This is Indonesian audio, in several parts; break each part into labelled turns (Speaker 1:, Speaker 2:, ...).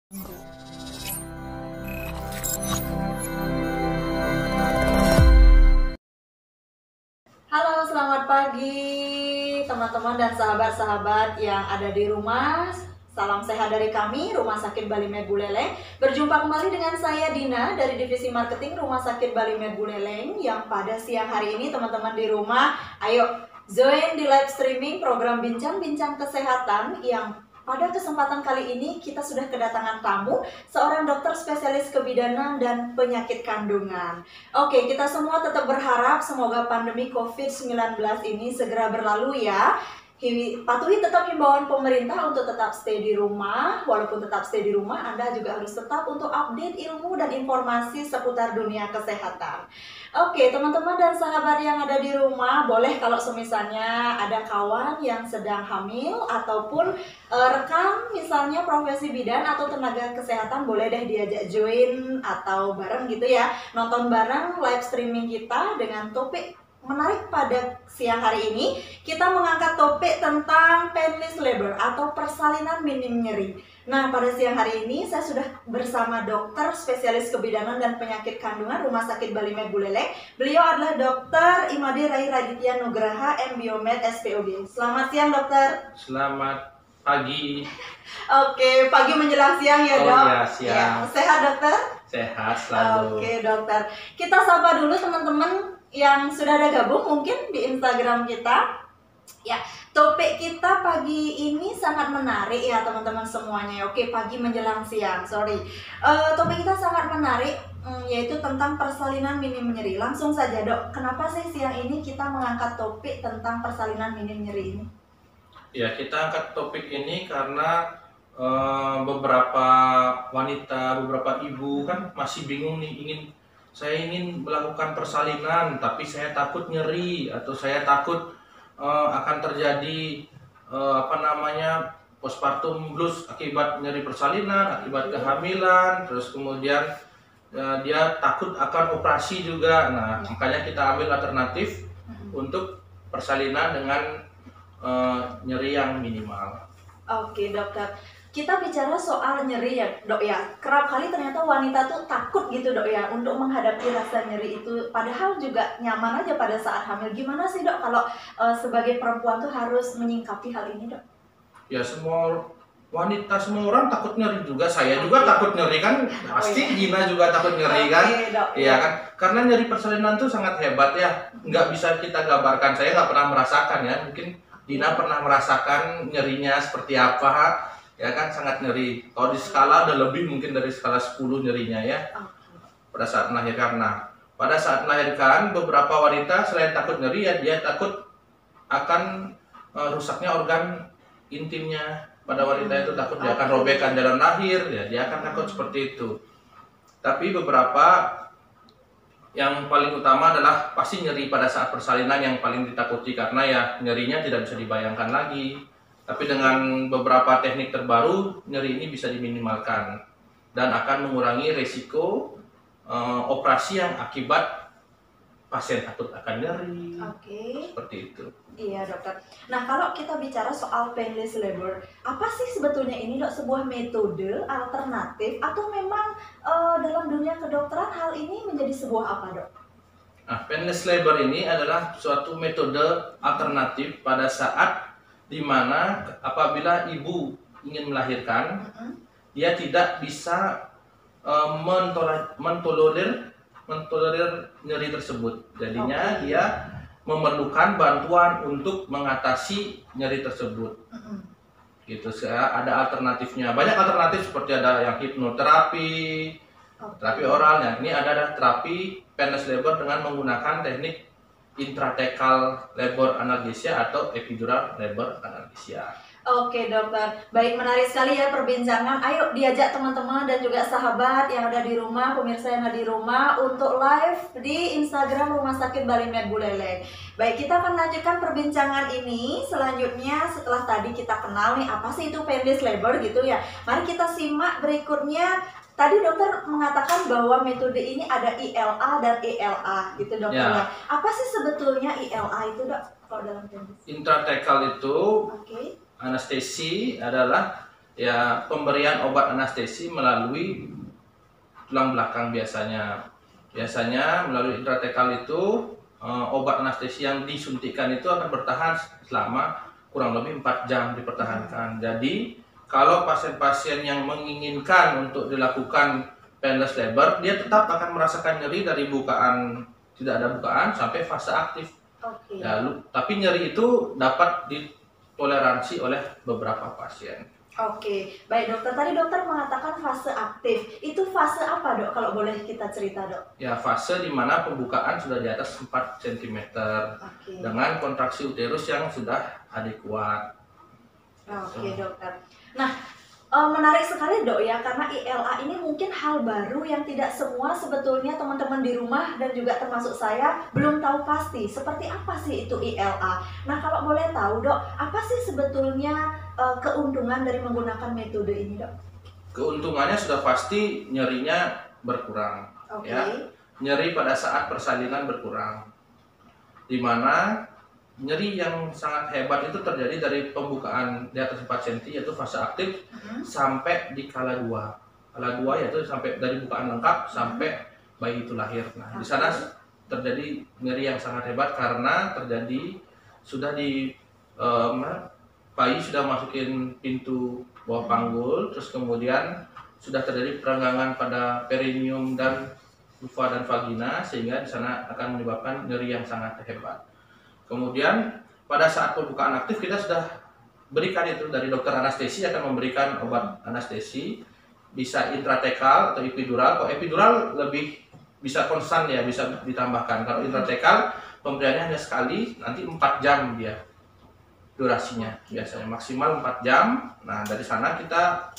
Speaker 1: Halo, selamat pagi teman-teman dan sahabat-sahabat yang ada di rumah. Salam sehat dari kami, Rumah Sakit Bali Med Buleleng. Berjumpa kembali dengan saya Dina dari Divisi Marketing Rumah Sakit Bali Med Buleleng. Yang pada siang hari ini teman-teman di rumah, ayo join di live streaming program Bincang-Bincang Kesehatan yang pada kesempatan kali ini kita sudah kedatangan tamu, seorang dokter spesialis kebidanan dan penyakit kandungan. Oke, kita semua tetap berharap semoga pandemi COVID-19 ini segera berlalu ya. Patuhi tetap himbauan pemerintah untuk tetap stay di rumah. Walaupun tetap stay di rumah, Anda juga harus tetap untuk update ilmu dan informasi seputar dunia kesehatan. Oke, teman-teman dan sahabat yang ada di rumah, boleh kalau semisalnya ada kawan yang sedang hamil ataupun rekan misalnya profesi bidan atau tenaga kesehatan, boleh deh diajak join atau bareng gitu ya, nonton bareng live streaming kita dengan topik menarik pada siang hari ini. Kita mengangkat topik tentang painless labor atau persalinan minim nyeri. Nah, pada siang hari ini saya sudah bersama dokter spesialis kebidanan dan penyakit kandungan Rumah Sakit Bali Med Buleleng. Beliau adalah Dr. Imade Rai Raditya Nugraha, MBiomed SPOG. Selamat siang dokter.
Speaker 2: Selamat pagi.
Speaker 1: Oke, pagi menjelang siang ya dok.
Speaker 2: Ya, siang.
Speaker 1: Ya, sehat dokter?
Speaker 2: Sehat selalu.
Speaker 1: Oke dokter, kita sapa dulu teman-teman yang sudah ada gabung mungkin di Instagram kita. Ya, topik kita pagi ini sangat menarik ya teman-teman semuanya. Oke, pagi menjelang siang, topik kita sangat menarik, yaitu tentang persalinan minim nyeri. Langsung saja dok, kenapa sih siang ini kita mengangkat topik tentang persalinan minim nyeri ini?
Speaker 2: Ya, kita angkat topik ini karena beberapa wanita, beberapa ibu kan masih bingung nih, saya ingin melakukan persalinan tapi saya takut nyeri atau saya takut akan terjadi postpartum blues akibat nyeri persalinan, akibat kehamilan, terus kemudian dia takut akan operasi juga. Nah, makanya kita ambil alternatif untuk persalinan dengan nyeri yang minimal.
Speaker 1: Oke dokter, kita bicara soal nyeri ya dok ya. Kerap kali ternyata wanita tuh takut gitu dok ya untuk menghadapi rasa nyeri itu. Padahal juga nyaman aja pada saat hamil. Gimana sih dok kalau sebagai perempuan tuh harus menyingkapi hal ini dok?
Speaker 2: Ya, semua wanita, semua orang takut nyeri juga. Saya juga takut nyeri kan. Pasti Gina juga takut nyeri kan. Iya kan. Karena nyeri persalinan tuh sangat hebat ya. Nggak bisa kita gambarkan. Saya nggak pernah merasakan ya. Mungkin Dina pernah merasakan nyerinya seperti apa. Ya kan, sangat nyeri. Kalau di skala udah lebih mungkin dari skala 10 nyerinya ya. Pada saat melahirkan. Nah, pada saat melahirkan beberapa wanita selain takut nyeri ya dia takut akan rusaknya organ intimnya. Pada wanita itu takut dia akan robekan jalan lahir ya, dia akan takut seperti itu. Tapi beberapa yang paling utama adalah pasti nyeri pada saat persalinan yang paling ditakuti karena ya nyerinya tidak bisa dibayangkan lagi. Tapi dengan beberapa teknik terbaru, nyeri ini bisa diminimalkan dan akan mengurangi resiko operasi yang akibat pasien takut akan nyeri. Seperti itu.
Speaker 1: Iya dokter. Nah, kalau kita bicara soal painless labor, apa sih sebetulnya ini dok? Sebuah metode alternatif atau memang dalam dunia kedokteran hal ini menjadi sebuah apa dok?
Speaker 2: Nah, painless labor ini adalah suatu metode alternatif pada saat di mana apabila ibu ingin melahirkan, dia tidak bisa mentolerir nyeri tersebut. Jadinya dia memerlukan bantuan untuk mengatasi nyeri tersebut. Gitu, ada alternatifnya. Banyak alternatif seperti ada yang hipnoterapi, terapi oral. Yang ini ada terapi painless labor dengan menggunakan teknik intrathecal labor analgesia atau epidural labor analgesia.
Speaker 1: Oke dokter, baik, menarik sekali ya perbincangan. Ayo diajak teman-teman dan juga sahabat yang ada di rumah, pemirsa yang ada di rumah untuk live di Instagram Rumah Sakit Bali Med Buleleng. Baik, kita akan lanjutkan perbincangan ini selanjutnya setelah tadi kita kenal nih apa sih itu painless labor gitu ya. Mari kita simak berikutnya. Tadi dokter mengatakan bahwa metode ini ada ILA dan ELA gitu dokter ya. Apa sih sebetulnya ILA itu dok kalau dalam painless?
Speaker 2: Intrathecal itu anestesi adalah ya pemberian obat anestesi melalui tulang belakang biasanya. Biasanya melalui intratekal itu obat anestesi yang disuntikan itu akan bertahan selama kurang lebih 4 jam dipertahankan. Jadi kalau pasien-pasien yang menginginkan untuk dilakukan painless labor, dia tetap akan merasakan nyeri dari bukaan, tidak ada bukaan sampai fase aktif. Ya, tapi nyeri itu dapat ditoleransi oleh beberapa pasien.
Speaker 1: Oke, baik dokter. Tadi dokter mengatakan fase aktif. Itu fase apa dok? Kalau boleh kita cerita dok?
Speaker 2: Ya, fase di mana pembukaan sudah di atas 4 cm dengan kontraksi uterus yang sudah adekuat.
Speaker 1: Oke dokter. Nah, menarik sekali dok ya, karena ILA ini mungkin hal baru yang tidak semua sebetulnya teman-teman di rumah dan juga termasuk saya belum tahu pasti seperti apa sih itu ILA. Nah kalau boleh tahu dok, apa sih sebetulnya keuntungan dari menggunakan metode ini dok?
Speaker 2: Keuntungannya sudah pasti nyerinya berkurang. Ya. Nyeri pada saat persalinan berkurang, dimana nyeri yang sangat hebat itu terjadi dari pembukaan di atas 4 cm yaitu fase aktif sampai di kala 2. Kala 2 yaitu sampai dari bukaan lengkap sampai bayi itu lahir. Nah, di sana terjadi nyeri yang sangat hebat karena terjadi sudah di bayi sudah masukin pintu bawah panggul, terus kemudian sudah terjadi perenggangan pada perineum dan vulva dan vagina sehingga di sana akan menyebabkan nyeri yang sangat hebat. Kemudian pada saat pembukaan aktif kita sudah berikan itu dari dokter anestesi akan memberikan obat anestesi, bisa intratekal atau epidural. Kalau epidural lebih bisa konstan ya, bisa ditambahkan. Kalau intratekal pemberiannya hanya sekali, nanti 4 jam dia durasinya biasanya maksimal 4 jam. Nah dari sana kita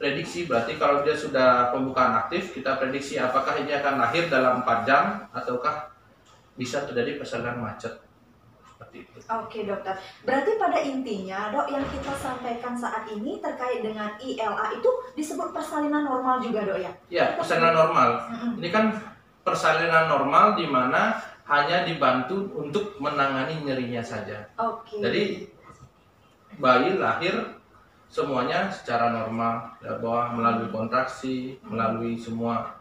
Speaker 2: prediksi, berarti kalau dia sudah pembukaan aktif kita prediksi apakah ini akan lahir dalam 4 jam ataukah bisa terjadi persalinan macet.
Speaker 1: Oke dokter, berarti pada intinya dok yang kita sampaikan saat ini terkait dengan ILA itu disebut persalinan normal juga dok ya?
Speaker 2: Ya, persalinan normal. Ini kan persalinan normal di mana hanya dibantu untuk menangani nyerinya saja. Jadi bayi lahir semuanya secara normal, ya, bahwa melalui kontraksi, melalui semua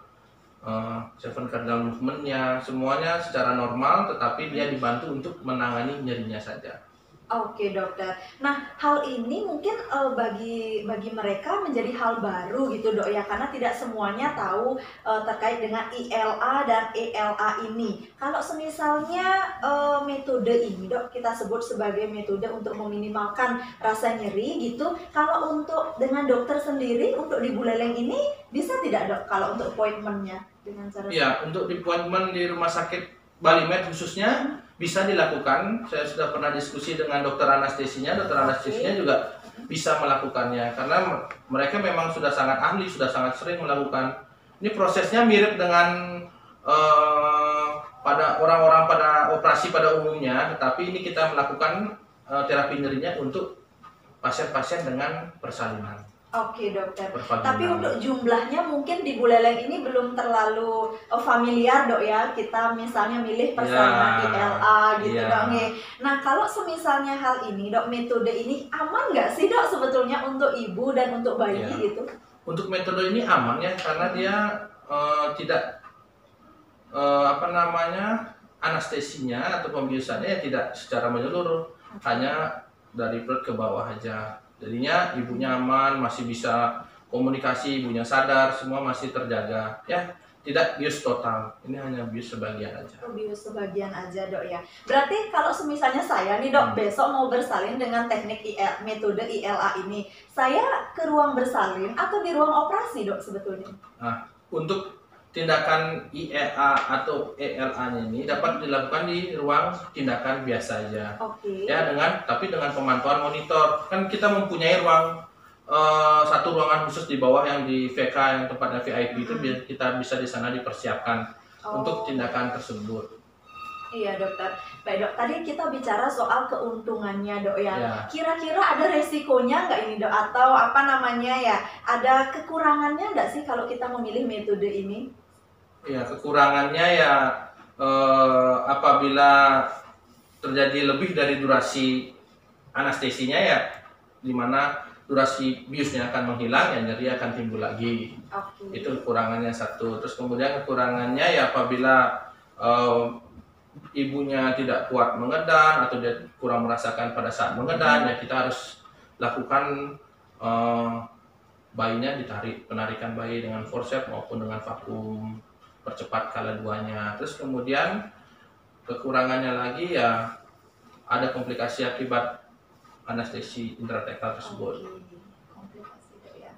Speaker 2: seven cardinal movement-nya, semuanya secara normal, tetapi dia dibantu untuk menangani nyerinya saja.
Speaker 1: Oke dokter. Nah hal ini mungkin bagi mereka menjadi hal baru gitu dok ya, karena tidak semuanya tahu terkait dengan ILA dan ELA ini. Kalau semisalnya metode ini dok kita sebut sebagai metode untuk meminimalkan rasa nyeri gitu. Kalau untuk dengan dokter sendiri untuk di Buleleng ini bisa tidak dok kalau untuk appointment-nya dengan cara?
Speaker 2: Iya, untuk di appointment di rumah sakit Balimed khususnya bisa dilakukan. Saya sudah pernah diskusi dengan dokter anestesinya. Dokter anestesinya juga bisa melakukannya karena mereka memang sudah sangat ahli, sudah sangat sering melakukan. Ini prosesnya mirip dengan pada orang-orang pada operasi pada umumnya, tetapi ini kita melakukan terapi nyerinya untuk pasien-pasien dengan persalinan.
Speaker 1: Oke dokter, tapi untuk jumlahnya mungkin di Buleleng ini belum terlalu familiar dok ya, kita misalnya milih persalinan ILA gitu dok. Nah kalau semisalnya hal ini dok, metode ini aman nggak sih dok sebetulnya untuk ibu dan untuk bayi gitu?
Speaker 2: Untuk metode ini aman ya, karena dia tidak anestesinya atau pembiusannya ya tidak secara menyeluruh, hanya dari perut ke bawah aja. Jadinya ibunya aman, masih bisa komunikasi, ibunya sadar, semua masih terjaga. Ya, tidak bius total. Ini hanya bius sebagian aja.
Speaker 1: Bius sebagian aja dok ya. Berarti kalau semisalnya saya nih dok besok mau bersalin dengan teknik metode ILA ini, saya ke ruang bersalin atau di ruang operasi dok sebetulnya?
Speaker 2: Nah, untuk tindakan IEA atau ELA-nya ini dapat dilakukan di ruang tindakan biasa aja. Ya, tapi dengan pemantauan monitor. Kan kita mempunyai satu ruangan khusus di bawah yang di VK yang tempatnya VIP itu kita bisa di sana dipersiapkan untuk tindakan tersebut.
Speaker 1: Iya dokter. Baik dok, tadi kita bicara soal keuntungannya dok ya. Kira-kira ada resikonya nggak ini dok? Atau ada kekurangannya nggak sih kalau kita memilih metode ini?
Speaker 2: Ya, kekurangannya ya apabila terjadi lebih dari durasi anestesinya ya, dimana durasi biusnya akan menghilang, ya nyeri akan timbul lagi. Itu kekurangannya satu. Terus kemudian kekurangannya ya apabila ibunya tidak kuat mengedan atau dia kurang merasakan pada saat mengedan, ya kita harus lakukan bayinya ditarik, penarikan bayi dengan forceps maupun dengan vakum, percepat kala duanya. Terus kemudian kekurangannya lagi ya ada komplikasi akibat anestesi intratekal tersebut.
Speaker 1: Komplikasi ya.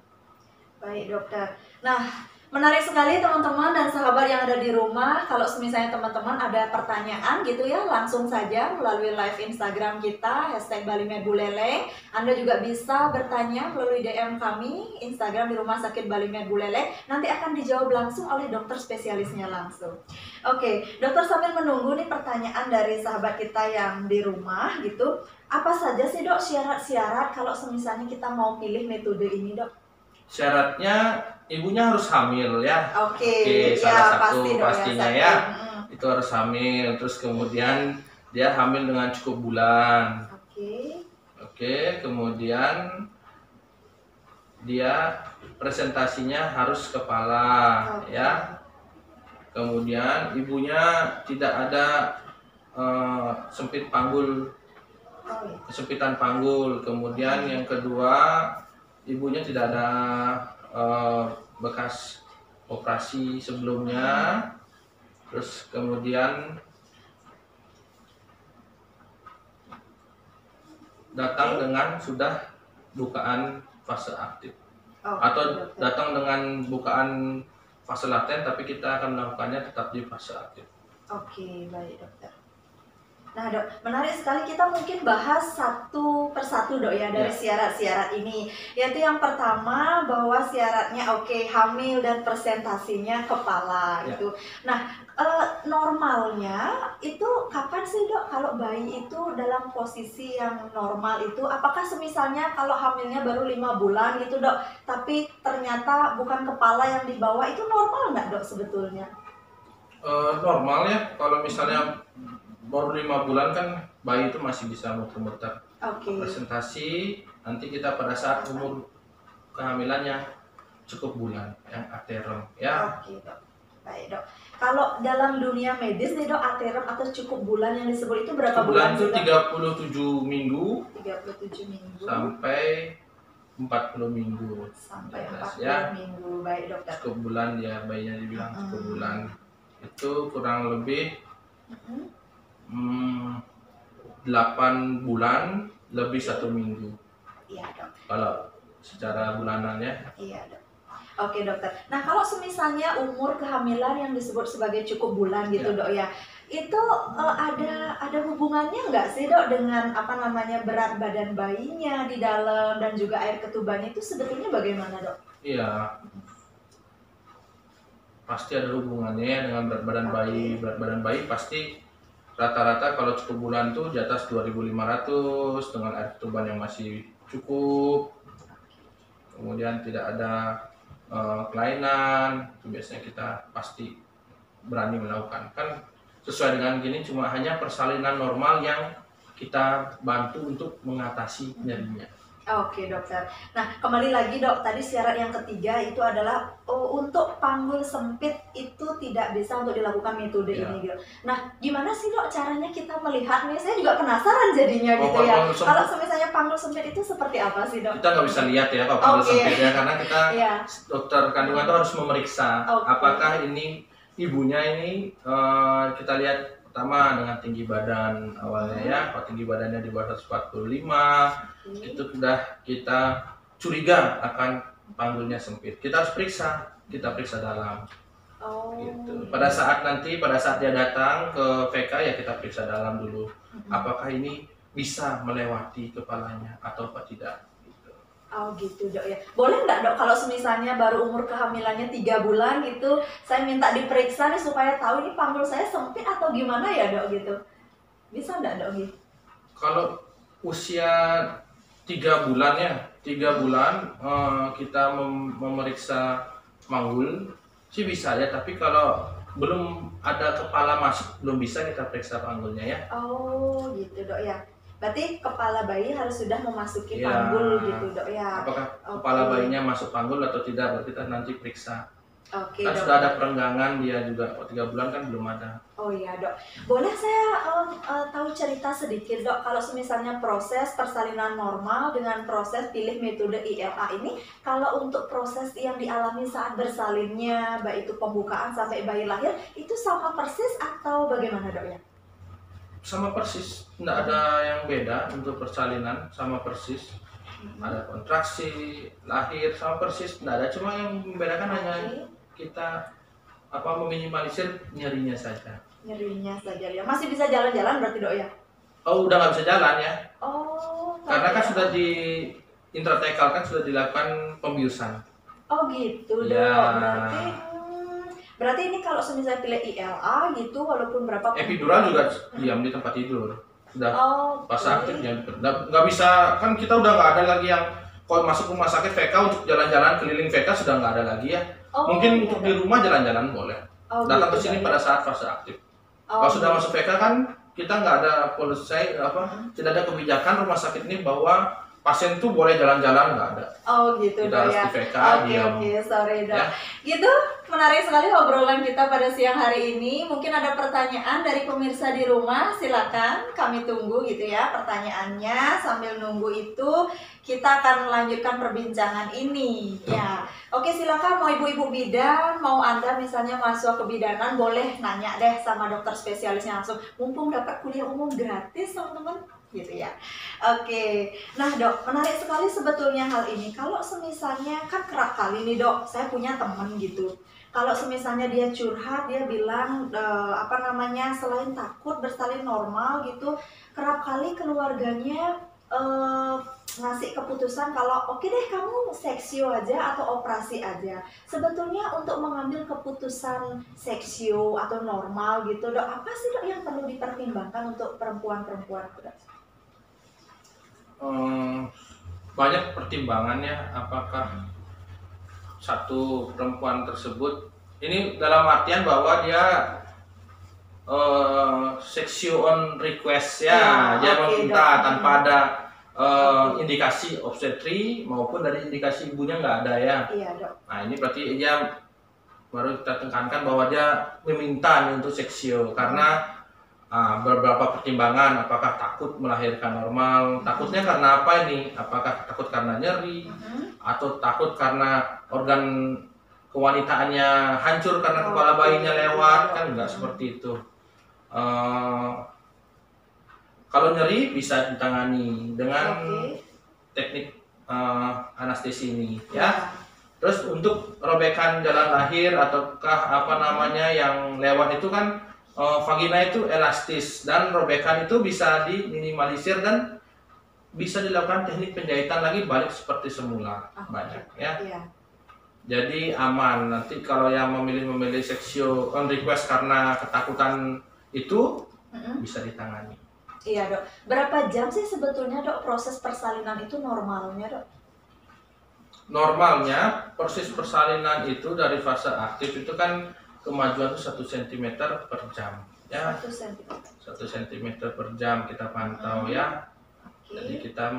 Speaker 1: Baik dokter. Nah, menarik sekali teman-teman dan sahabat yang ada di rumah. Kalau misalnya teman-teman ada pertanyaan gitu ya, langsung saja melalui live Instagram kita #BaliMedBuleleng. Anda juga bisa bertanya melalui DM kami Instagram di Rumah Sakit Bali Med Buleleng. Nanti akan dijawab langsung oleh dokter spesialisnya langsung. Oke, dokter, sambil menunggu nih pertanyaan dari sahabat kita yang di rumah gitu. Apa saja sih dok syarat-syarat kalau misalnya kita mau pilih metode ini dok?
Speaker 2: Syaratnya ibunya harus hamil ya.
Speaker 1: Oke,
Speaker 2: salah satu
Speaker 1: pasti
Speaker 2: pastinya ya. Itu harus hamil. Terus kemudian dia hamil dengan cukup bulan. Oke, kemudian dia presentasinya harus kepala ya. Kemudian ibunya tidak ada kesempitan panggul. Kemudian yang kedua, ibunya tidak ada bekas operasi sebelumnya. Terus kemudian datang dengan sudah bukaan fase aktif, atau datang dengan bukaan fase laten, tapi kita akan melakukannya tetap di fase aktif.
Speaker 1: Oke, baik dokter. Nah dok, menarik sekali, kita mungkin bahas satu persatu dok ya dari syarat-syarat ini. Yaitu yang pertama bahwa syaratnya hamil dan presentasinya kepala gitu. Nah normalnya itu kapan sih dok kalau bayi itu dalam posisi yang normal itu? Apakah semisalnya kalau hamilnya baru 5 bulan gitu dok, tapi ternyata bukan kepala yang dibawa, itu normal nggak dok sebetulnya?
Speaker 2: Normal ya, kalau misalnya baru 5 bulan kan bayi itu masih bisa muter-muter. Presentasi nanti kita pada saat umur kehamilannya cukup bulan yang aterem ya.
Speaker 1: Oke dok, baik dok. Kalau dalam dunia medis nih dok, aterem atau cukup bulan yang disebut itu berapa bulan?
Speaker 2: Bulan itu 37 minggu.
Speaker 1: 37 minggu.
Speaker 2: Sampai 40 minggu.
Speaker 1: Sampai 40
Speaker 2: ya.
Speaker 1: Minggu, baik dokter.
Speaker 2: Cukup bulan ya, bayinya dibilang cukup bulan. Itu kurang lebih 8 bulan lebih 1 minggu.
Speaker 1: Iya dok.
Speaker 2: Kalau secara bulanannya.
Speaker 1: Iya dok. Oke dokter. Nah kalau semisalnya umur kehamilan yang disebut sebagai cukup bulan gitu dok ya, itu ada hubungannya nggak sih dok dengan berat badan bayinya di dalam dan juga air ketubannya itu sebetulnya bagaimana dok?
Speaker 2: Iya. Pasti ada hubungannya dengan berat badan bayi. Berat badan bayi pasti rata-rata kalau cukup bulan tuh di atas 2.500 dengan air ketuban yang masih cukup. Kemudian tidak ada kelainan, itu biasanya kita pasti berani melakukan. Kan sesuai dengan gini, cuma hanya persalinan normal yang kita bantu untuk mengatasi nyerinya.
Speaker 1: Oke dokter. Nah kembali lagi dok, tadi syarat yang ketiga itu adalah untuk panggul sempit itu tidak bisa untuk dilakukan metode ini gitu. Nah gimana sih dok caranya kita melihat nih? Saya juga penasaran jadinya gitu ya. Kalau misalnya panggul sempit itu seperti apa sih dok?
Speaker 2: Kita nggak bisa lihat ya kalau panggul sempitnya, karena kita dokter kandungan itu harus memeriksa apakah ini ibunya ini kita lihat pertama dengan tinggi badan awalnya ya. Kalau tinggi badannya di bawah 145 itu sudah kita curiga akan panggulnya sempit. Kita harus kita periksa dalam. Gitu. Pada saat dia datang ke VK ya kita periksa dalam dulu. Apakah ini bisa melewati kepalanya atau tidak.
Speaker 1: Oh gitu dok ya. Boleh nggak dok kalau misalnya baru umur kehamilannya 3 bulan gitu, saya minta diperiksa nih supaya tahu ini panggul saya sempit atau gimana ya dok gitu. Bisa nggak dok gitu?
Speaker 2: Kalau usia 3 bulan ya, 3 bulan kita memeriksa panggul sih bisa ya, tapi kalau belum ada kepala masuk belum bisa kita periksa panggulnya ya.
Speaker 1: Oh gitu dok ya. Berarti kepala bayi harus sudah memasuki
Speaker 2: Ya.
Speaker 1: panggul gitu dok ya.
Speaker 2: Apakah kepala bayinya masuk panggul atau tidak, baru kita nanti periksa.
Speaker 1: Oke,
Speaker 2: Kan
Speaker 1: dok.
Speaker 2: sudah ada perenggangan dia juga, 3 bulan kan belum ada.
Speaker 1: Oh iya dok, boleh saya tahu cerita sedikit dok, kalau misalnya proses persalinan normal dengan proses pilih metode ILA ini, kalau untuk proses yang dialami saat bersalinnya, baik itu pembukaan sampai bayi lahir, itu sama persis atau bagaimana dok ya?
Speaker 2: Sama persis, tidak ada yang beda untuk persalinan, sama persis. Ada kontraksi, lahir, sama persis, tidak ada. Cuma yang membedakan hanya kita meminimalisir nyerinya saja.
Speaker 1: Nyerinya saja ya, masih bisa jalan-jalan berarti dok ya?
Speaker 2: Oh, udah nggak bisa jalan ya?
Speaker 1: Oh.
Speaker 2: Karena kan sudah di intratekal, kan sudah dilakukan pembiusan.
Speaker 1: Oh gitu dok,
Speaker 2: Ya.
Speaker 1: berarti ini kalau misalnya pilih ILA gitu, walaupun berapa
Speaker 2: Epidural juga diam di tempat tidur. Sudah pas
Speaker 1: okay.
Speaker 2: aktifnya nggak bisa, kan kita udah nggak ada lagi yang kalau masuk rumah sakit VK untuk jalan-jalan keliling VK sudah nggak ada lagi ya. Mungkin untuk di rumah jalan-jalan boleh. Datang ke sini pada saat fase aktif. Kalau sudah masuk VK kan kita nggak ada polisi tidak ada kebijakan rumah sakit ini bahwa pasien tuh boleh jalan-jalan, nggak ada.
Speaker 1: Oh gitu dok ya. Oke, sorry dok.
Speaker 2: Ya.
Speaker 1: Gitu, menarik sekali obrolan kita pada siang hari ini. Mungkin ada pertanyaan dari pemirsa di rumah, silakan kami tunggu gitu ya pertanyaannya. Sambil nunggu itu kita akan melanjutkan perbincangan ini. Ya, oke silakan mau ibu-ibu bidan, mau anda misalnya mahasiswa kebidanan boleh nanya deh sama dokter spesialisnya langsung. Mumpung dapat kuliah umum gratis teman-teman. Gitu ya. Oke. Nah dok, menarik sekali sebetulnya hal ini. Kalau semisalnya kan kerap kali nih dok, saya punya temen gitu. Kalau semisalnya dia curhat, dia bilang selain takut bersalin normal gitu, kerap kali keluarganya ngasih keputusan kalau oke deh kamu seksio aja atau operasi aja. Sebetulnya untuk mengambil keputusan seksio atau normal gitu dok, apa sih dok yang perlu dipertimbangkan untuk perempuan-perempuan dok?
Speaker 2: Banyak pertimbangannya, apakah satu perempuan tersebut ini dalam artian bahwa dia seksio on request ya, dia meminta tanpa ada indikasi obstetri maupun dari indikasi ibunya nggak ada ya.
Speaker 1: Iya, dok.
Speaker 2: Nah ini berarti dia baru kita tekankan bahwa dia meminta untuk seksio karena beberapa pertimbangan, apakah takut melahirkan normal, takutnya karena apa ini? Apakah takut karena nyeri, atau takut karena organ kewanitaannya hancur karena kepala bayinya lewat, kan enggak seperti itu. Kalau nyeri bisa ditangani dengan teknik anestesi ini, ya. Terus untuk robekan jalan lahir ataukah yang lewat itu kan vagina itu elastis dan robekan itu bisa diminimalisir dan bisa dilakukan teknik penjahitan lagi balik seperti semula banyak ya. Jadi aman. Nanti kalau yang memilih seksio on request karena ketakutan itu bisa ditangani.
Speaker 1: Iya dok. Berapa jam sih sebetulnya dok proses persalinan itu normalnya dok?
Speaker 2: Normalnya proses persalinan itu dari fase aktif itu kan kemajuan itu 1 cm per jam ya. 1 cm per jam kita pantau ya. Jadi kita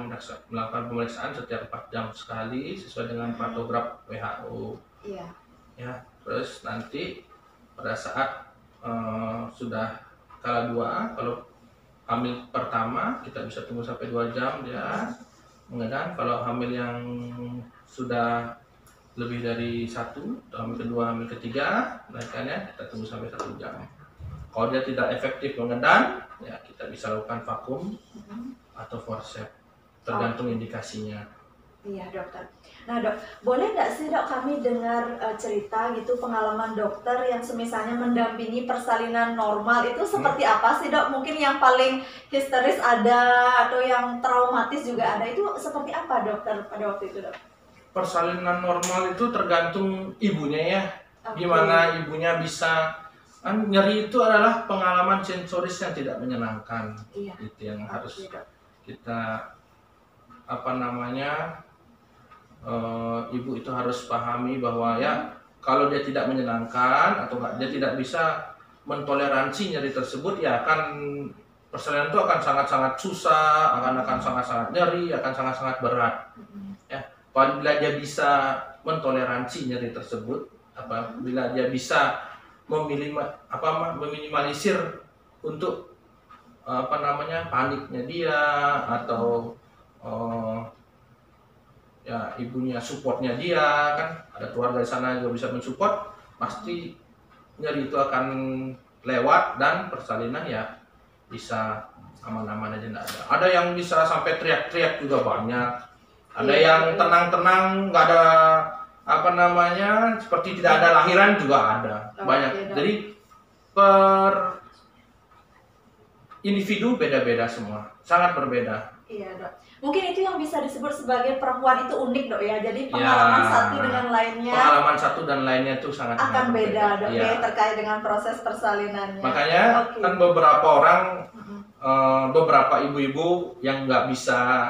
Speaker 2: melakukan pemeriksaan setiap 4 jam sekali sesuai dengan patograf WHO.
Speaker 1: Iya.
Speaker 2: Ya, terus nanti pada saat sudah kala 2, kalau hamil pertama kita bisa tunggu sampai 2 jam ya. Kemudian kalau hamil yang sudah lebih dari 1, hamil kedua, hamil ketiga, naikkannya kita tunggu sampai 1 jam. Kalau dia tidak efektif mengedan, ya kita bisa lakukan vakum atau forceps, tergantung indikasinya.
Speaker 1: Iya dokter. Nah dok, boleh nggak sih dok kami dengar cerita gitu pengalaman dokter yang semisalnya mendampingi persalinan normal itu seperti apa sih dok? Mungkin yang paling histeris ada atau yang traumatis juga ada, itu seperti apa dokter pada waktu itu dok?
Speaker 2: Persalinan normal itu tergantung ibunya ya. Gimana ibunya bisa, nyeri itu adalah pengalaman sensoris yang tidak menyenangkan. Itu yang harus kita ibu itu harus pahami bahwa ya kalau dia tidak menyenangkan atau dia tidak bisa mentoleransi nyeri tersebut ya akan persalinan itu akan sangat-sangat susah, akan sangat-sangat nyeri, akan sangat-sangat berat. Ya, apabila dia bisa mentoleransi nyeri tersebut, apabila dia bisa meminimalisir untuk paniknya dia atau ya ibunya supportnya dia, kan ada keluarga di sana juga bisa mensupport, pasti nyeri itu akan lewat dan persalinan ya bisa aman-aman aja, nggak ada. Ada yang bisa sampai teriak-teriak juga banyak. Ada yang tenang-tenang, nggak ada seperti tidak ada lahiran juga ada. Banyak. Jadi per individu beda-beda semua, sangat berbeda.
Speaker 1: Iya, Dok. Mungkin itu yang bisa disebut sebagai perempuan itu unik, Dok ya. Jadi pengalaman satu dengan lainnya.
Speaker 2: Pengalaman satu dan lainnya itu sangat
Speaker 1: akan beda, Dok ya, terkait dengan proses persalinannya.
Speaker 2: Makanya kan beberapa orang, beberapa ibu-ibu yang nggak bisa,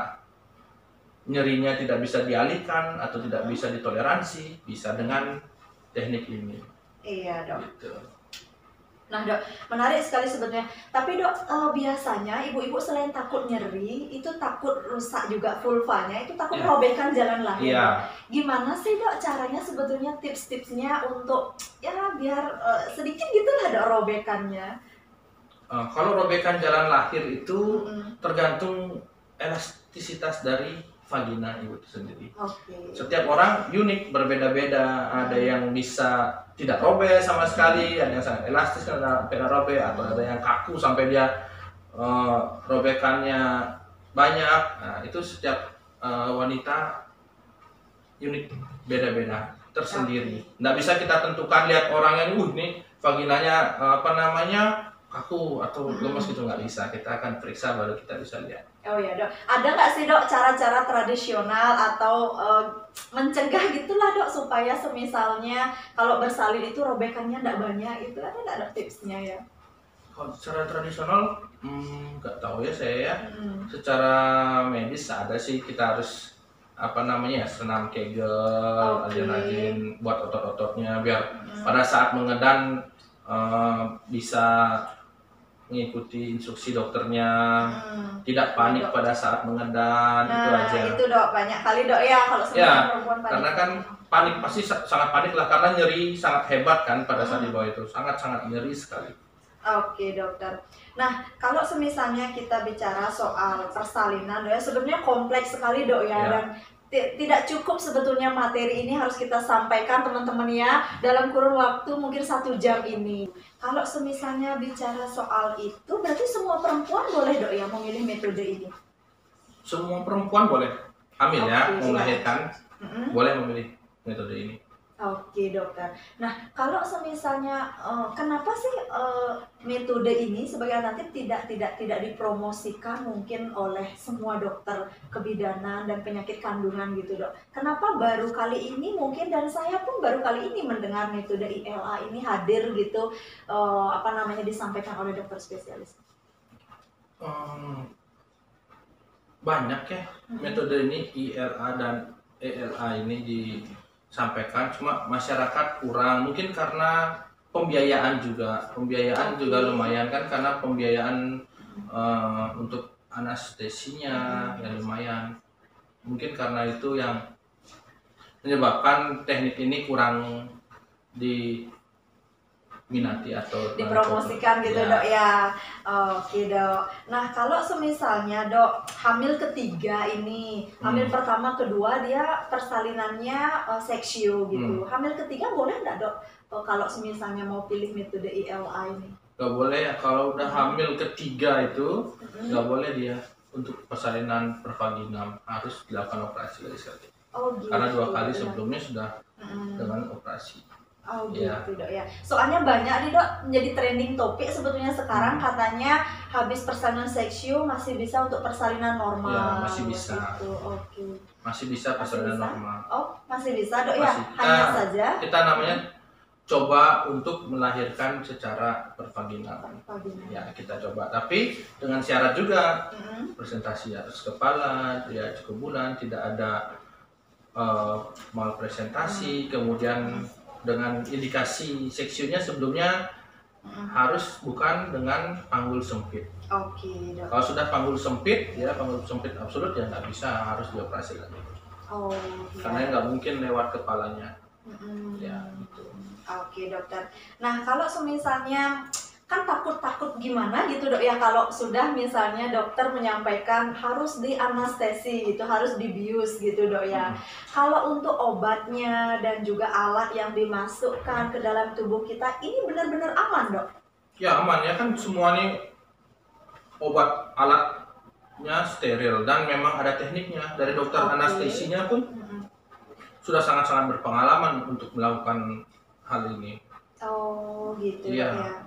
Speaker 2: nyerinya tidak bisa dialihkan atau tidak bisa ditoleransi, bisa dengan teknik ini.
Speaker 1: Iya, Dok.
Speaker 2: Gitu.
Speaker 1: Nah, Dok, menarik sekali sebenarnya. Tapi, Dok, biasanya ibu-ibu selain takut nyeri, itu takut rusak juga vulvanya, itu takut robekan jalan lahir. Gimana sih, Dok, caranya sebetulnya tips-tipsnya untuk ya biar sedikit gitulah, Dok, robekannya?
Speaker 2: Kalau robekan jalan lahir itu tergantung elastisitas dari vagina ibu itu sendiri. Setiap orang unik, berbeda-beda. Ada yang bisa tidak robek sama sekali, ada yang sangat elastis sampai robek, atau ada yang kaku sampai dia robekannya banyak. Nah, itu setiap wanita unik, beda-beda, tersendiri. Nggak bisa kita tentukan lihat orang yang ini vaginanya kaku atau lemas gitu, nggak bisa. Kita akan periksa baru kita bisa lihat.
Speaker 1: Oh ya, Dok. Ada nggak sih, Dok, cara-cara tradisional atau mencegah gitulah, Dok, supaya semisalnya kalau bersalin itu robekannya nggak banyak itu, ada nggak, Dok, tipsnya ya?
Speaker 2: Kalau secara tradisional nggak tahu ya saya ya. Secara medis ada sih, kita harus senam kegel, rajin-rajin buat otot-ototnya biar pada saat mengedan bisa mengikuti instruksi dokternya, tidak panik pada saat mengedan. Itu aja.
Speaker 1: Itu, Dok, banyak kali, Dok, ya kalau perempuan panik.
Speaker 2: Karena kan panik pasti sangat panik lah, karena nyeri sangat hebat kan pada saat di bawah itu, sangat nyeri sekali.
Speaker 1: Oke, dokter. Nah, kalau semisalnya kita bicara soal persalinan, Dok, ya sebenarnya kompleks sekali, Dok ya. Dan tidak cukup sebetulnya materi ini harus kita sampaikan teman-teman ya dalam kurun waktu mungkin 1 jam ini. Kalau semisalnya bicara soal itu, berarti semua perempuan boleh, Dok ya memilih metode ini? Semua
Speaker 2: perempuan boleh hamil ya, melahirkan, boleh memilih metode ini.
Speaker 1: Oke, dokter. Nah, kalau semisalnya kenapa sih metode ini sebagai nanti tidak dipromosikan mungkin oleh semua dokter kebidanan dan penyakit kandungan gitu, Dok? Kenapa baru kali ini mungkin, dan saya pun baru kali ini mendengar metode ILA ini hadir gitu, disampaikan oleh dokter spesialis?
Speaker 2: Banyak ya metode ini, ILA dan ELA ini disampaikan, cuma masyarakat kurang, mungkin karena pembiayaan juga lumayan kan, karena pembiayaan untuk anestesinya yang lumayan, mungkin karena itu yang menyebabkan teknik ini kurang diminati atau
Speaker 1: dipromosikan gitu, Dok ya. Oke, Dok. Nah, kalau semisalnya, Dok, hamil ketiga ini, hamil pertama kedua dia persalinannya seksio gitu, hamil ketiga boleh nggak, Dok, kalau semisalnya mau pilih metode ILA ini?
Speaker 2: Nggak boleh ya, kalau udah hamil ketiga itu nggak boleh dia untuk persalinan pervaginam, harus dilakukan operasi lagi sekali.
Speaker 1: Gitu,
Speaker 2: karena 2 kali sebelumnya sudah dengan operasi.
Speaker 1: Gitu, Dok ya. Soalnya banyak nih, Dok, menjadi trending topik sebetulnya sekarang, katanya habis persalinan seksio masih bisa untuk persalinan normal.
Speaker 2: Ya, masih bisa.
Speaker 1: Gitu.
Speaker 2: Masih bisa persalinan normal.
Speaker 1: Oh, masih bisa, Dok ya. Hanya saja
Speaker 2: kita namanya coba untuk melahirkan secara pervaginal. Ya, kita coba. Tapi dengan syarat juga presentasi atas kepala, ya cukup bulan, tidak ada malpresentasi, kemudian dengan indikasi seksionya sebelumnya harus bukan dengan panggul sempit.
Speaker 1: Oke, dok.
Speaker 2: Kalau sudah panggul sempit, ya panggul sempit absolut ya nggak bisa, harus dioperasi lagi.
Speaker 1: Oh,
Speaker 2: karena nggak mungkin lewat kepalanya. Ya, gitu.
Speaker 1: Oke, dokter. Nah, kalau semisalnya kan takut-takut gimana gitu dok ya kalau sudah misalnya dokter menyampaikan harus di anestesi gitu, harus dibius gitu dok ya. Kalau untuk obatnya dan juga alat yang dimasukkan ke dalam tubuh kita ini benar-benar aman dok?
Speaker 2: Ya aman ya, kan semua nih obat alatnya steril dan memang ada tekniknya dari dokter anestesinya pun sudah sangat-sangat berpengalaman untuk melakukan hal ini.
Speaker 1: Oh gitu ya.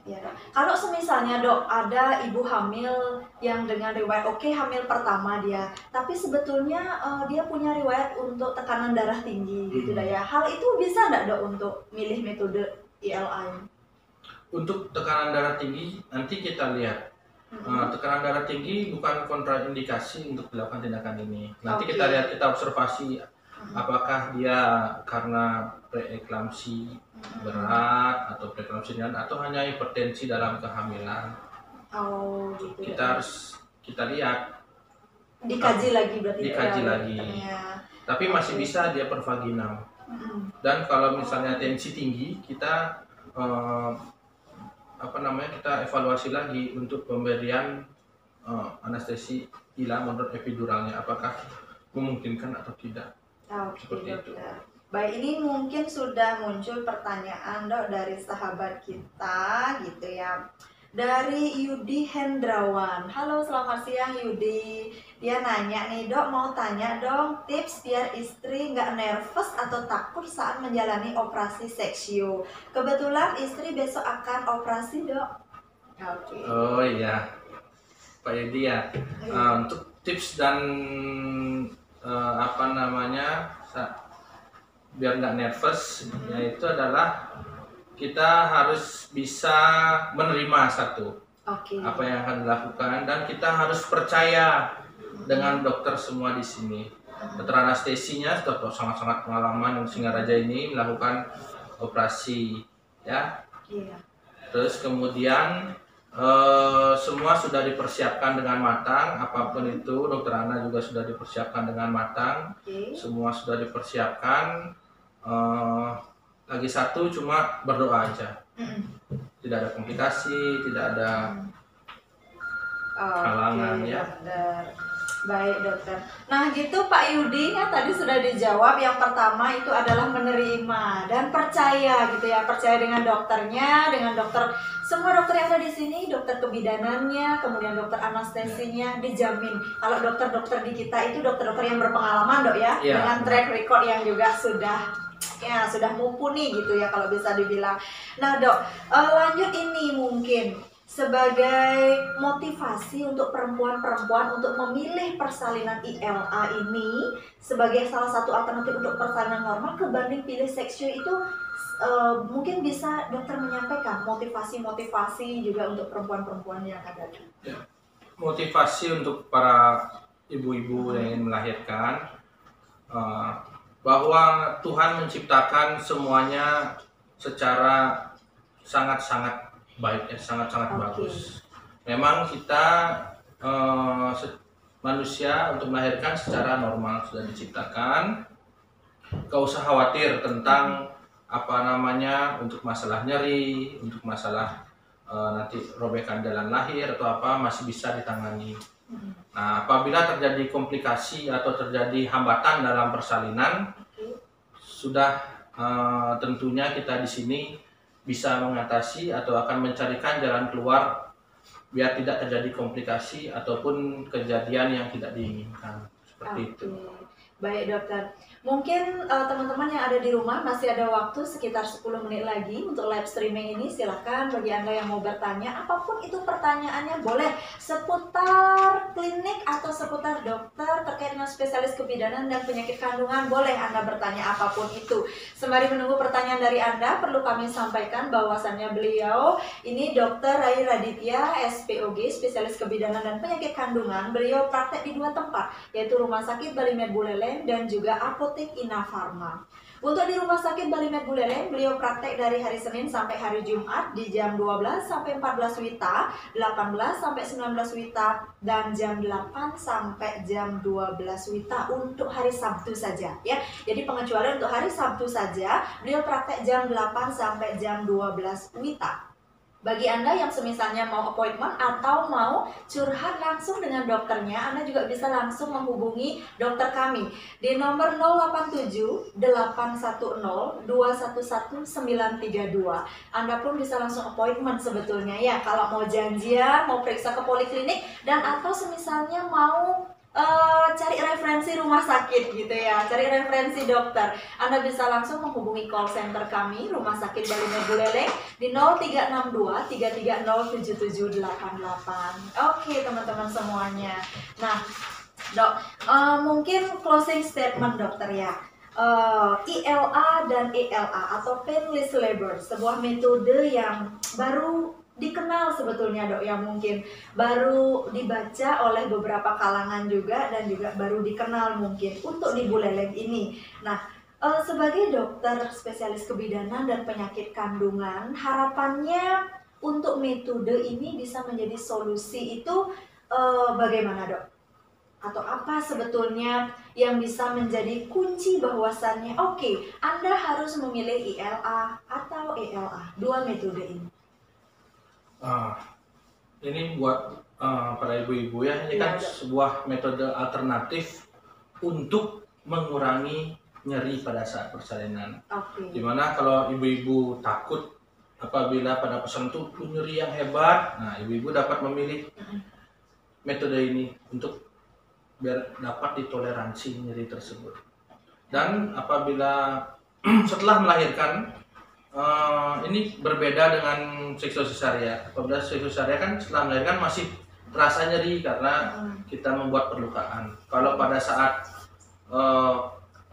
Speaker 1: Ya, dok. Kalau semisalnya dok ada ibu hamil yang dengan riwayat hamil pertama dia, tapi sebetulnya dia punya riwayat untuk tekanan darah tinggi gitu dah ya. Hal itu bisa nggak dok untuk milih metode ILA?
Speaker 2: Untuk tekanan darah tinggi nanti kita lihat. Tekanan darah tinggi bukan kontraindikasi untuk dilakukan tindakan ini. Nanti kita lihat, kita observasi apakah dia karena preeklamsi berat atau preeklamsi ringan atau hanya hipertensi dalam kehamilan.
Speaker 1: Oh, gitu.
Speaker 2: Kita harus lihat.
Speaker 1: Dikaji lagi berarti.
Speaker 2: Dikaji lagi. Tapi masih bisa dia pervaginal. Dan kalau misalnya tensi tinggi, kita kita evaluasi lagi untuk pemberian anestesi ILA menurut epiduralnya, apakah memungkinkan atau tidak. Seperti itu.
Speaker 1: Baik, ini mungkin sudah muncul pertanyaan dok dari sahabat kita gitu ya. Dari Yudi Hendrawan. Halo, selamat siang Yudi. Dia nanya nih dok, mau tanya dong tips biar istri nggak nervous atau takut saat menjalani operasi seksio. Kebetulan istri besok akan operasi dok.
Speaker 2: Oh iya, Pak Yudi ya. Untuk tips dan biar nggak nervous, yaitu adalah kita harus bisa menerima apa yang akan dilakukan dan kita harus percaya dengan dokter semua di sini. Dokter anestesinya sudah sangat-sangat pengalaman Singaraja ini melakukan operasi ya. Terus kemudian semua sudah dipersiapkan dengan matang, apapun itu dokter Ana juga sudah dipersiapkan dengan matang. Semua sudah dipersiapkan. Lagi satu cuma berdoa aja. Tidak ada komplikasi, tidak ada halangan ya.
Speaker 1: Baik dokter. Nah gitu Pak Yudi ya, tadi sudah dijawab. Yang pertama itu adalah menerima dan percaya gitu ya, percaya dengan dokternya, dengan dokter, semua dokter yang ada di sini, dokter kebidanannya, kemudian dokter anestesinya dijamin. Kalau dokter-dokter di kita itu dokter-dokter yang berpengalaman dok ya, dengan track record yang juga sudah mumpuni gitu ya kalau bisa dibilang. Nah dok, lanjut ini mungkin sebagai motivasi untuk perempuan-perempuan untuk memilih persalinan ILA ini sebagai salah satu alternatif untuk persalinan normal kebanding pilih seksio itu, mungkin bisa dokter menyampaikan motivasi-motivasi juga untuk perempuan-perempuan yang ada.
Speaker 2: Motivasi untuk para ibu-ibu yang ingin melahirkan, bahwa Tuhan menciptakan semuanya secara sangat-sangat baik, sangat-sangat bagus. Memang kita manusia untuk melahirkan secara normal sudah diciptakan. Gak usah khawatir tentang untuk masalah nyeri, untuk masalah nanti robekan jalan lahir atau apa, masih bisa ditangani. Nah, apabila terjadi komplikasi atau terjadi hambatan dalam persalinan, sudah tentunya kita di sini bisa mengatasi atau akan mencarikan jalan keluar biar tidak terjadi komplikasi ataupun kejadian yang tidak diinginkan. Seperti itu.
Speaker 1: Baik dokter, mungkin teman-teman yang ada di rumah masih ada waktu sekitar 10 menit lagi untuk live streaming ini. Silahkan bagi Anda yang mau bertanya, apapun itu pertanyaannya, boleh seputar klinik atau seputar dokter terkait dengan spesialis kebidanan dan penyakit kandungan, boleh Anda bertanya apapun itu. Sembari menunggu pertanyaan dari Anda, perlu kami sampaikan bahwasannya beliau ini Dr. Rai Raditya, SPOG, spesialis kebidanan dan penyakit kandungan. Beliau praktek di 2 tempat, yaitu Rumah Sakit Bali Med Buleleng dan juga Apotek Ina Farma. Untuk di Rumah Sakit Bali Med Buleleng, beliau praktek dari hari Senin sampai hari Jumat di jam 12 sampai 14 WITA, 18 sampai 19 WITA, dan jam 8 sampai jam 12 WITA untuk hari Sabtu saja ya. Jadi pengecualian untuk hari Sabtu saja, beliau praktek jam 8 sampai jam 12 WITA. Bagi Anda yang semisalnya mau appointment atau mau curhat langsung dengan dokternya, Anda juga bisa langsung menghubungi dokter kami di nomor 087 810 211 932. Anda pun bisa langsung appointment sebetulnya ya, kalau mau janjian, mau periksa ke poliklinik, dan atau semisalnya mau cari referensi rumah sakit gitu ya, cari referensi dokter, Anda bisa langsung menghubungi call center kami Rumah Sakit Bali Med Buleleng di 0362 330 7788. Oke teman-teman semuanya. Nah dok, mungkin closing statement dokter ya. ILA dan ELA atau painless labor, sebuah metode yang baru dikenal sebetulnya dok ya, mungkin baru dibaca oleh beberapa kalangan juga, dan juga baru dikenal mungkin untuk di Buleleng ini. Nah, sebagai dokter spesialis kebidanan dan penyakit kandungan, harapannya untuk metode ini bisa menjadi solusi itu bagaimana dok? Atau apa sebetulnya yang bisa menjadi kunci bahwasannya oke, Anda harus memilih ILA atau ELA, dua metode ini?
Speaker 2: Ini buat para ibu-ibu ya, ini kan sebuah metode alternatif untuk mengurangi nyeri pada saat persalinan. Dimana kalau ibu-ibu takut apabila pada persalinan itu nyeri yang hebat, nah ibu-ibu dapat memilih metode ini untuk biar dapat ditoleransi nyeri tersebut. Dan apabila setelah melahirkan, ini berbeda dengan seksosesaria. Apabila seksosesaria kan setelah melahirkan masih terasa nyeri karena kita membuat perlukaan. Kalau pada saat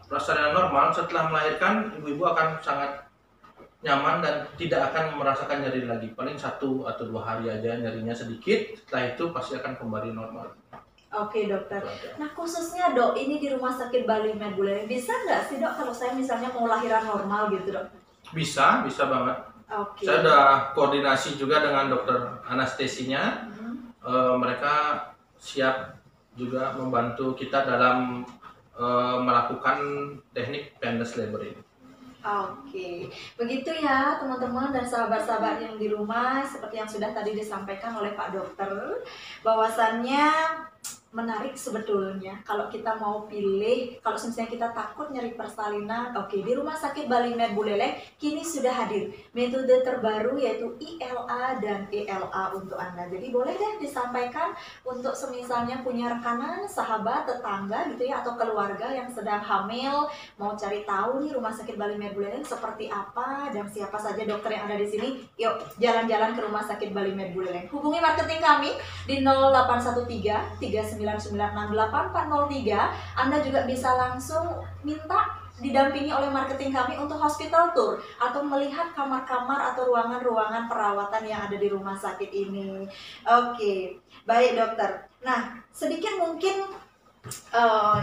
Speaker 2: persalinan normal, setelah melahirkan ibu-ibu akan sangat nyaman dan tidak akan merasakan nyeri lagi. Paling 1 atau 2 hari aja nyerinya sedikit, setelah itu pasti akan kembali normal.
Speaker 1: Oke dokter. Nah khususnya dok, ini di Rumah Sakit Bali Med Buleleng, bisa nggak sih dok kalau saya misalnya mau lahiran normal gitu dok?
Speaker 2: Bisa banget. Saya udah koordinasi juga dengan dokter anestesinya. Mereka siap juga membantu kita dalam melakukan teknik painless labor ini.
Speaker 1: Oke, begitu ya teman-teman dan sahabat-sahabat yang di rumah, seperti yang sudah tadi disampaikan oleh Pak Dokter, bahwasannya menarik sebetulnya kalau kita mau pilih, kalau misalnya kita takut nyeri persalinan, oke, di Rumah Sakit Bali Med Buleleng kini sudah hadir metode terbaru yaitu ILA dan ELA untuk Anda. Jadi boleh deh disampaikan untuk semisalnya punya rekanan, sahabat, tetangga gitu ya, atau keluarga yang sedang hamil, mau cari tahu nih Rumah Sakit Bali Med Buleleng seperti apa dan siapa saja dokter yang ada di sini. Yuk jalan-jalan ke Rumah Sakit Bali Med Buleleng. Hubungi marketing kami di 0813 39968 Anda juga bisa langsung minta didampingi oleh marketing kami untuk hospital tour atau melihat kamar-kamar atau ruangan-ruangan perawatan yang ada di rumah sakit ini. Oke, baik dokter. Nah, sedikit mungkin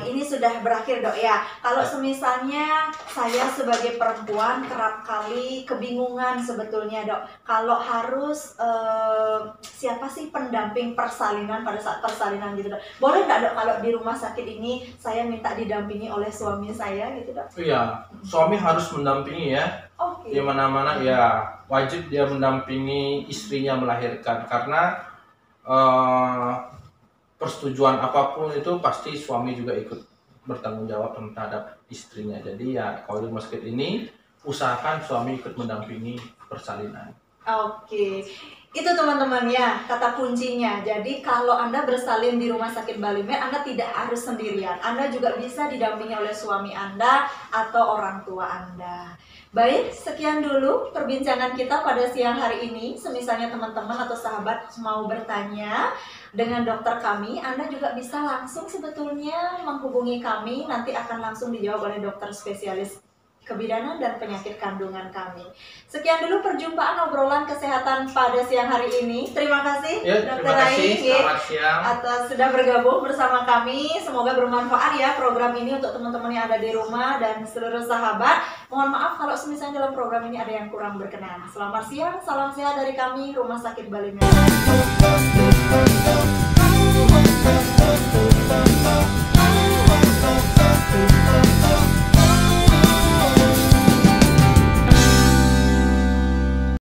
Speaker 1: ini sudah berakhir dok ya. Kalau semisalnya saya sebagai perempuan kerap kali kebingungan sebetulnya dok, kalau harus siapa sih pendamping persalinan pada saat persalinan gitu dok. Boleh nggak dok kalau di rumah sakit ini saya minta didampingi oleh suami saya gitu dok?
Speaker 2: Iya, suami harus mendampingi ya. Di mana-mana ya wajib dia mendampingi istrinya melahirkan, karena persetujuan apapun itu pasti suami juga ikut bertanggung jawab terhadap istrinya. Jadi ya kalau di rumah sakit ini usahakan suami ikut mendampingi persalinan.
Speaker 1: Oke, itu teman-teman ya kata kuncinya. Jadi kalau Anda bersalin di Rumah Sakit Bali Med, Anda tidak harus sendirian. Anda juga bisa didampingi oleh suami Anda atau orang tua Anda. Baik, sekian dulu perbincangan kita pada siang hari ini. Semisalnya teman-teman atau sahabat mau bertanya dengan dokter kami, Anda juga bisa langsung sebetulnya menghubungi kami. Nanti akan langsung dijawab oleh dokter spesialis kebidanan dan penyakit kandungan kami. Sekian dulu perjumpaan obrolan kesehatan pada siang hari ini. Terima kasih Dr. Rai atas sudah bergabung bersama kami. Semoga bermanfaat ya program ini untuk teman-teman yang ada di rumah dan seluruh sahabat. Mohon maaf kalau misalnya dalam program ini ada yang kurang berkenan. Selamat siang, salam sehat dari kami Rumah Sakit Bali Med.